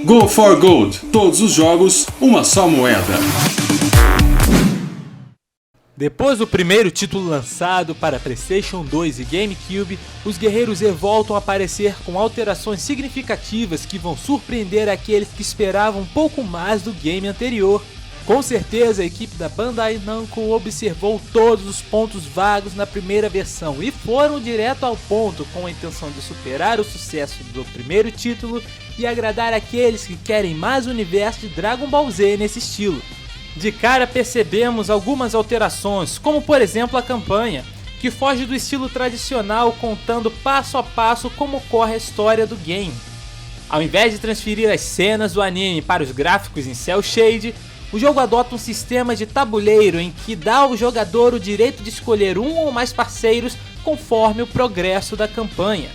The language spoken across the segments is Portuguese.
Go for Gold, todos os jogos, uma só moeda. Depois do primeiro título lançado para PlayStation 2 e GameCube, os Guerreiros Z voltam a aparecer com alterações significativas que vão surpreender aqueles que esperavam um pouco mais do game anterior. Com certeza a equipe da Bandai Namco observou todos os pontos vagos na primeira versão e foram direto ao ponto com a intenção de superar o sucesso do primeiro título e agradar aqueles que querem mais o universo de Dragon Ball Z nesse estilo. De cara percebemos algumas alterações, como por exemplo a campanha, que foge do estilo tradicional contando passo a passo como ocorre a história do game. Ao invés de transferir as cenas do anime para os gráficos em cel shade, o jogo adota um sistema de tabuleiro em que dá ao jogador o direito de escolher um ou mais parceiros conforme o progresso da campanha.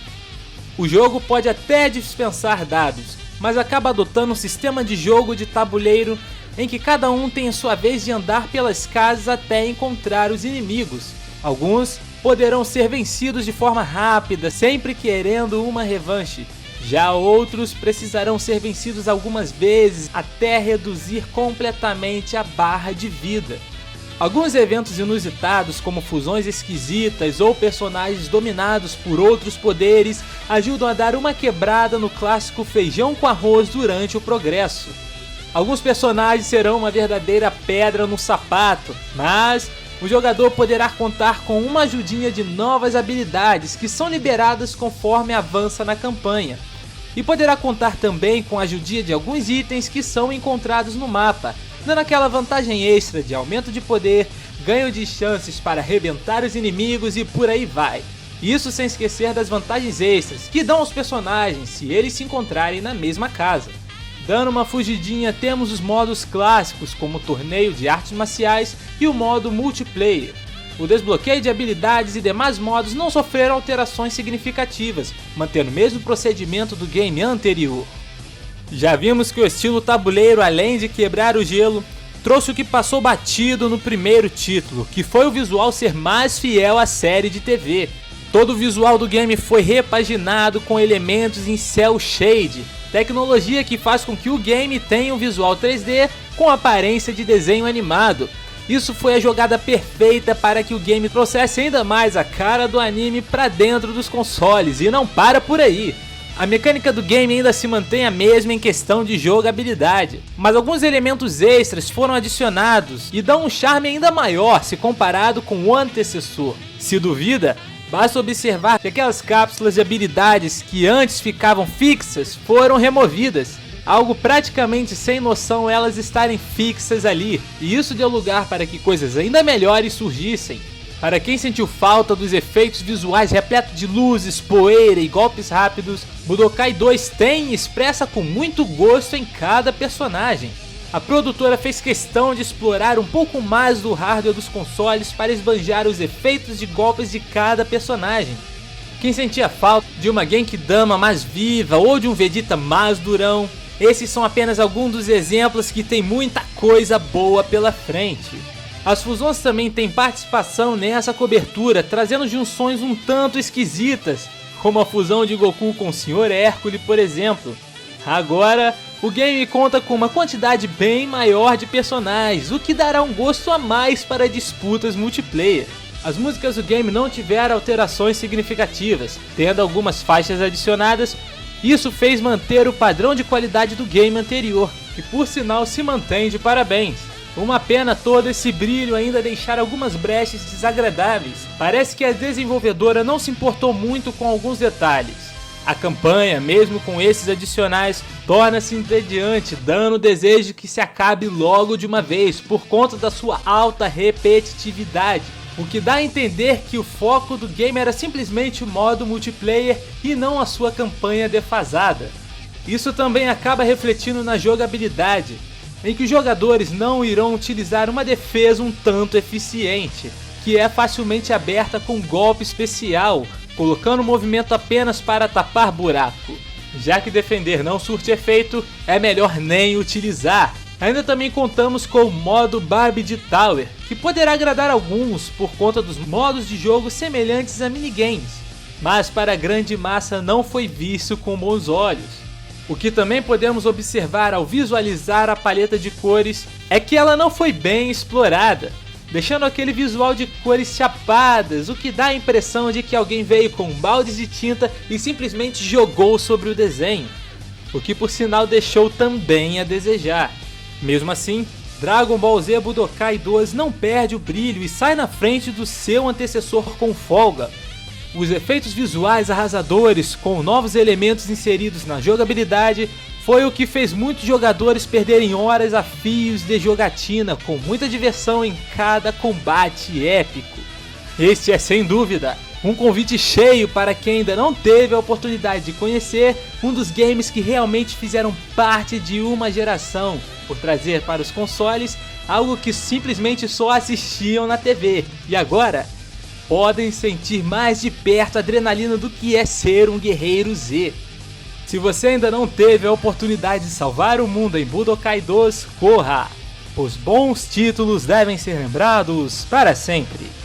O jogo pode até dispensar dados, mas acaba adotando um sistema de jogo de tabuleiro em que cada um tem a sua vez de andar pelas casas até encontrar os inimigos. Alguns poderão ser vencidos de forma rápida, sempre querendo uma revanche. Já outros precisarão ser vencidos algumas vezes até reduzir completamente a barra de vida. Alguns eventos inusitados, como fusões esquisitas ou personagens dominados por outros poderes, ajudam a dar uma quebrada no clássico feijão com arroz durante o progresso. Alguns personagens serão uma verdadeira pedra no sapato, mas o jogador poderá contar com uma ajudinha de novas habilidades que são liberadas conforme avança na campanha. E poderá contar também com a ajudinha de alguns itens que são encontrados no mapa, dando aquela vantagem extra de aumento de poder, ganho de chances para arrebentar os inimigos e por aí vai. Isso sem esquecer das vantagens extras que dão aos personagens se eles se encontrarem na mesma casa. Dando uma fugidinha, temos os modos clássicos como o torneio de artes marciais e o modo multiplayer. O desbloqueio de habilidades e demais modos não sofreram alterações significativas, mantendo o mesmo procedimento do game anterior. Já vimos que o estilo tabuleiro, além de quebrar o gelo, trouxe o que passou batido no primeiro título, que foi o visual ser mais fiel à série de TV. Todo o visual do game foi repaginado com elementos em cel shade, tecnologia que faz com que o game tenha um visual 3D com aparência de desenho animado. Isso foi a jogada perfeita para que o game trouxesse ainda mais a cara do anime para dentro dos consoles, e não para por aí. A mecânica do game ainda se mantém a mesma em questão de jogabilidade, mas alguns elementos extras foram adicionados e dão um charme ainda maior se comparado com o antecessor. Se duvida, basta observar que aquelas cápsulas de habilidades que antes ficavam fixas foram removidas. Algo praticamente sem noção elas estarem fixas ali, e isso deu lugar para que coisas ainda melhores surgissem. Para quem sentiu falta dos efeitos visuais repletos de luzes, poeira e golpes rápidos, Budokai 2 tem e expressa com muito gosto em cada personagem. A produtora fez questão de explorar um pouco mais do hardware dos consoles para esbanjar os efeitos de golpes de cada personagem. Quem sentia falta de uma Genkidama mais viva ou de um Vegeta mais durão, esses são apenas alguns dos exemplos que tem muita coisa boa pela frente. As fusões também têm participação nessa cobertura, trazendo junções um tanto esquisitas, como a fusão de Goku com o Sr. Hércules, por exemplo. Agora, o game conta com uma quantidade bem maior de personagens, o que dará um gosto a mais para disputas multiplayer. As músicas do game não tiveram alterações significativas, tendo algumas faixas adicionadas. Isso fez manter o padrão de qualidade do game anterior, e por sinal se mantém de parabéns. Uma pena todo esse brilho ainda deixar algumas brechas desagradáveis. Parece que a desenvolvedora não se importou muito com alguns detalhes. A campanha, mesmo com esses adicionais, torna-se entediante, dando o desejo que se acabe logo de uma vez, por conta da sua alta repetitividade. O que dá a entender que o foco do game era simplesmente o modo multiplayer e não a sua campanha defasada. Isso também acaba refletindo na jogabilidade, em que os jogadores não irão utilizar uma defesa um tanto eficiente, que é facilmente aberta com golpe especial, colocando o movimento apenas para tapar buraco. Já que defender não surte efeito, é melhor nem utilizar. Ainda também contamos com o modo Barbie de Tower, que poderá agradar alguns por conta dos modos de jogo semelhantes a minigames, mas para a grande massa não foi visto com bons olhos. O que também podemos observar ao visualizar a paleta de cores é que ela não foi bem explorada, deixando aquele visual de cores chapadas, o que dá a impressão de que alguém veio com baldes de tinta e simplesmente jogou sobre o desenho, o que por sinal deixou também a desejar. Mesmo assim, Dragon Ball Z Budokai 2 não perde o brilho e sai na frente do seu antecessor com folga. Os efeitos visuais arrasadores, com novos elementos inseridos na jogabilidade, foi o que fez muitos jogadores perderem horas a fios de jogatina, com muita diversão em cada combate épico. Este é sem dúvida um convite cheio para quem ainda não teve a oportunidade de conhecer um dos games que realmente fizeram parte de uma geração, por trazer para os consoles algo que simplesmente só assistiam na TV, e agora podem sentir mais de perto a adrenalina do que é ser um guerreiro Z. Se você ainda não teve a oportunidade de salvar o mundo em Budokai 2, corra! Os bons títulos devem ser lembrados para sempre.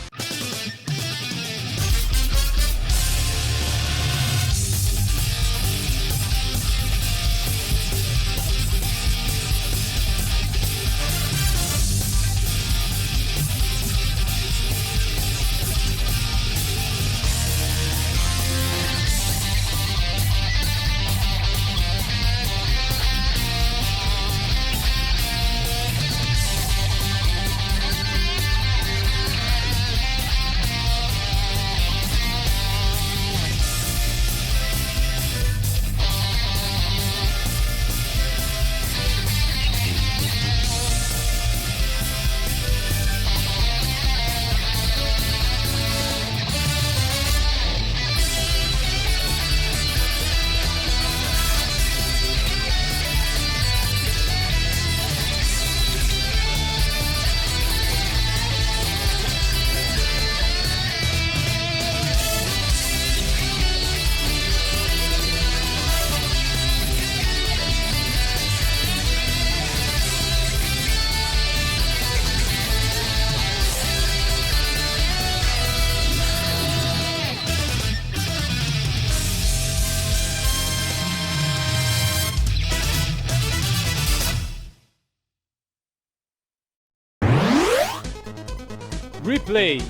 Replay.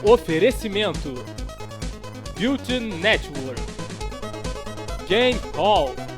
Oferecimento Built-in Network, Game Hall.